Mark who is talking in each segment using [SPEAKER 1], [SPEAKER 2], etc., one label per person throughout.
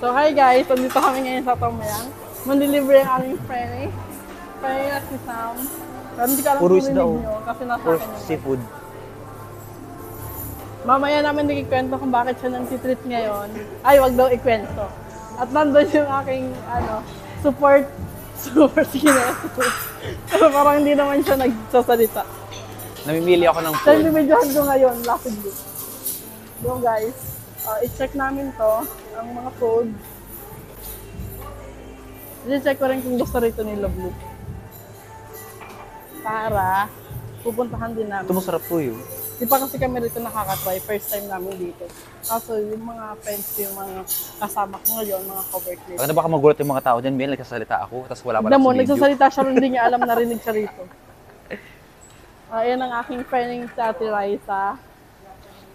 [SPEAKER 1] So, hi guys! Nandito kami ngayon sa Tom Yum. Mandilibre ang aming friend. Friend na si Sam. Pero hindi ko alam kung rinig nyo kasi nasa akin yung
[SPEAKER 2] seafood.
[SPEAKER 1] Mamaya namin nakikwento kung bakit siya nang-treat ngayon. Ay, wag daw ikwento. At nandun yung aking, support skinner. Pero parang hindi naman siya nagsasalita.
[SPEAKER 2] Namimili ako ng
[SPEAKER 1] So,
[SPEAKER 2] food.
[SPEAKER 1] bibidyohan ko ngayon, lapidly. Yung guys, i-check namin to, ang mga food. I-check ko rin kung gusto rito ni Love. Para pupuntahan din namin.
[SPEAKER 2] Ito masarap po yun.
[SPEAKER 1] Di pa kasi kami rito nakaka-try. First time namin dito. Kaso yung mga friends, yung mga kasama ko ngayon, mga co-workers.
[SPEAKER 2] Ano baka magulat yung mga tao dyan, Mel, nagsasalita ako, tapos wala pala
[SPEAKER 1] Tignan mo,
[SPEAKER 2] sa video.
[SPEAKER 1] nagsasalita siya rin, hindi niya alam narinig siya rito. Ayan ang aking friend sa Ate Raisa.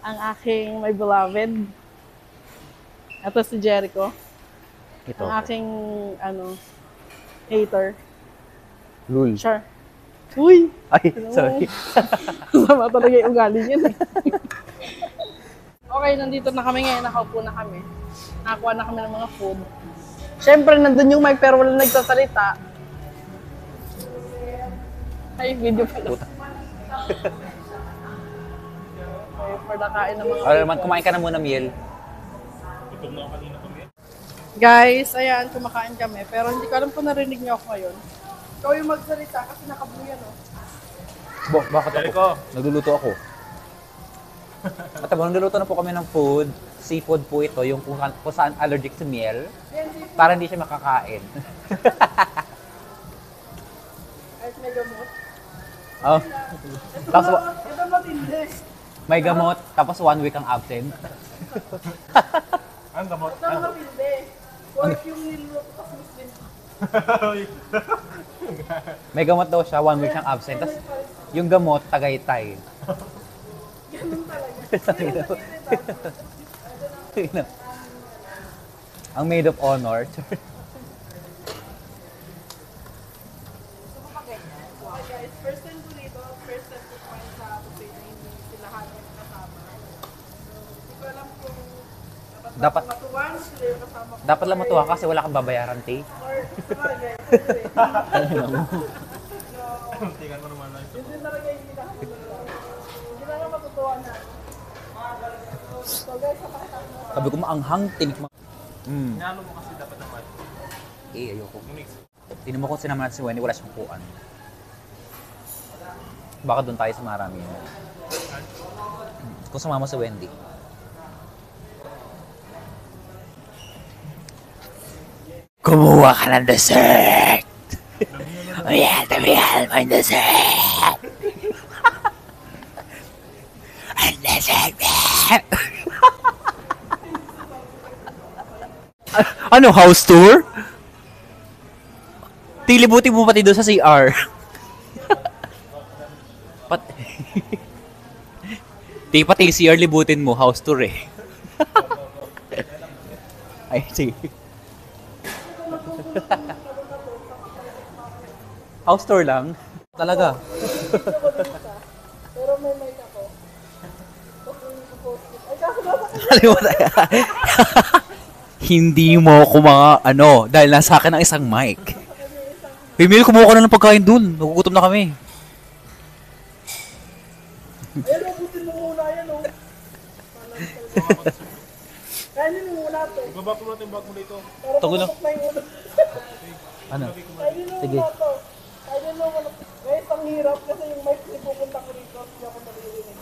[SPEAKER 1] Ang aking my beloved. Ito si Jericho.
[SPEAKER 2] Ito.
[SPEAKER 1] Ang aking, hater.
[SPEAKER 2] Lul.
[SPEAKER 1] Sure. Uy!
[SPEAKER 2] Ay, sorry.
[SPEAKER 1] Sama talaga yung ugali niya. Okay, nandito na kami ngayon. Nakaupo na kami. Nakakuha na kami ng mga food. Siyempre, nandun yung mic pero wala nagsasalita. Ay, video pala. Okay, for the kain ng mga
[SPEAKER 2] Ano naman, kumain ka na muna, Miel.
[SPEAKER 1] Guys, ayan, kumakain kami. Pero hindi ko alam kung narinig niyo ako ngayon. Ikaw yung magsalita kasi nakabuyan,
[SPEAKER 2] Bakit ako? Nagluluto ako. At nagluluto na po kami ng food. Seafood po ito, yung kung saan allergic sa miel. Para hindi siya makakain.
[SPEAKER 1] Ay, may gamot.
[SPEAKER 2] Oh. Tapos,
[SPEAKER 1] Ito matindi.
[SPEAKER 2] may gamot, tapos 1 week ang absent.
[SPEAKER 3] Ang gamot.
[SPEAKER 1] Ito matindi. Pork yung niluto sa Muslim.
[SPEAKER 2] May gamot daw siya, 1 week siyang absent. Tapos, yung gamot, Tagaytay.
[SPEAKER 1] Ganun talaga.
[SPEAKER 2] Ang maid of honor.
[SPEAKER 1] Okay guys, first time ko dito, first time ko kumain sa buffet na hindi sila halos kasama. Hindi ko alam kung
[SPEAKER 2] Dapat
[SPEAKER 1] matuwan sila yung kasama ko.
[SPEAKER 2] dapat lang matuwa kasi wala kang babayaran, te.
[SPEAKER 1] Or talaga,
[SPEAKER 3] Tingnan mo naman lang.
[SPEAKER 1] hindi talaga yung pinakamulo. Hindi na nga matutuwa na. So guys, kapakita mo.
[SPEAKER 2] Sabi ko, maanghang, tinik mo.
[SPEAKER 3] Nalo mo kasi dapat naman.
[SPEAKER 2] Ayoko.
[SPEAKER 3] Mix.
[SPEAKER 2] Tinan mo kung sinama natin si Wendy, wala siyang kuan. Baka doon tayo sa marami. Kung sumama si Wendy. Kumuha ka ng dessert! Ayan, tabihan mo yung dessert! Ang dessert! Ano, house tour? Tilibuti mo pati doon sa CR. Pati CR libutin mo, house tour eh. Ay, sige. House tour lang? Talaga?
[SPEAKER 1] Pero may mic ako. Ay, kaso
[SPEAKER 2] Kalimutan. Hindi mo ako mga dahil nasa akin ang isang mic. Emil, kumuha ka na ng pagkain dun. Nagugutom na kami.
[SPEAKER 1] ayun, ubusin mo muna yan, Kaya nyo muna ito.
[SPEAKER 3] Baba ko natin bag mo dito.
[SPEAKER 1] Para
[SPEAKER 2] Tago lang.
[SPEAKER 1] pumasok na yung ulo.
[SPEAKER 2] Ano?
[SPEAKER 1] Kaya nyo
[SPEAKER 2] Sige.
[SPEAKER 1] muna ito. Kaya nyo muna. Guys, ang hirap kasi yung mic na pupunta ko rito. Hindi ako naririnig.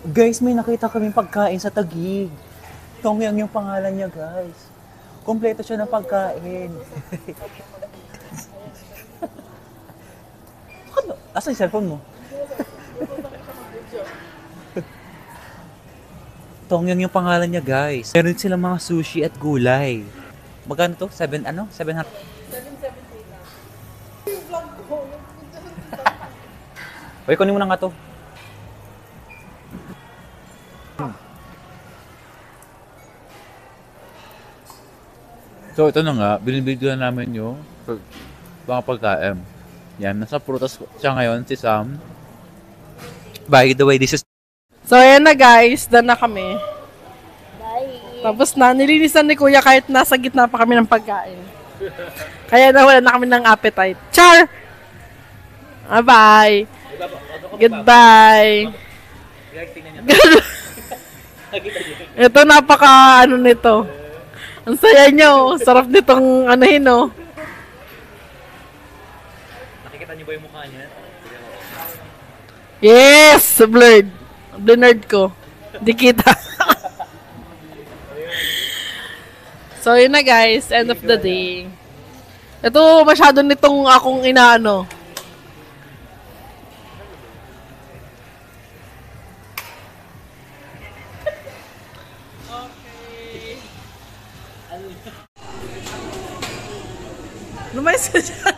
[SPEAKER 2] Guys, may nakita kaming pagkain sa Taguig. Tongyang yung pangalan niya, guys. Kompleto siya ng pagkain. Ano? Asan yung cellphone mo? Tongyang yung pangalan niya, guys. Meron silang mga sushi at gulay. Magkano to? 700?
[SPEAKER 1] 770 na. Yung vlog ko.
[SPEAKER 2] Uy, kunin mo na nga to. So ito na nga, binibigyan namin yung mga pagkain. Yan, nasa prutas siya ngayon, si Sam. By the way, this is...
[SPEAKER 1] So, ayan na guys. Done na kami. Tapos na, nilinisan ni Kuya kahit nasa gitna pa kami ng pagkain. Kaya nawala na kami ng appetite. Char! Bye! Goodbye! Ito, napaka ano nito. Ang saya nyo. Sarap nitong anuhin, oh.
[SPEAKER 3] Nakikita niyo ba yung mukha niya?
[SPEAKER 1] Yes! Blurred. Blurred ko. Di kita. So, yun na guys. End of the day. Ito, masyado nitong akong inaano. Okay. Lumayas ka dyan.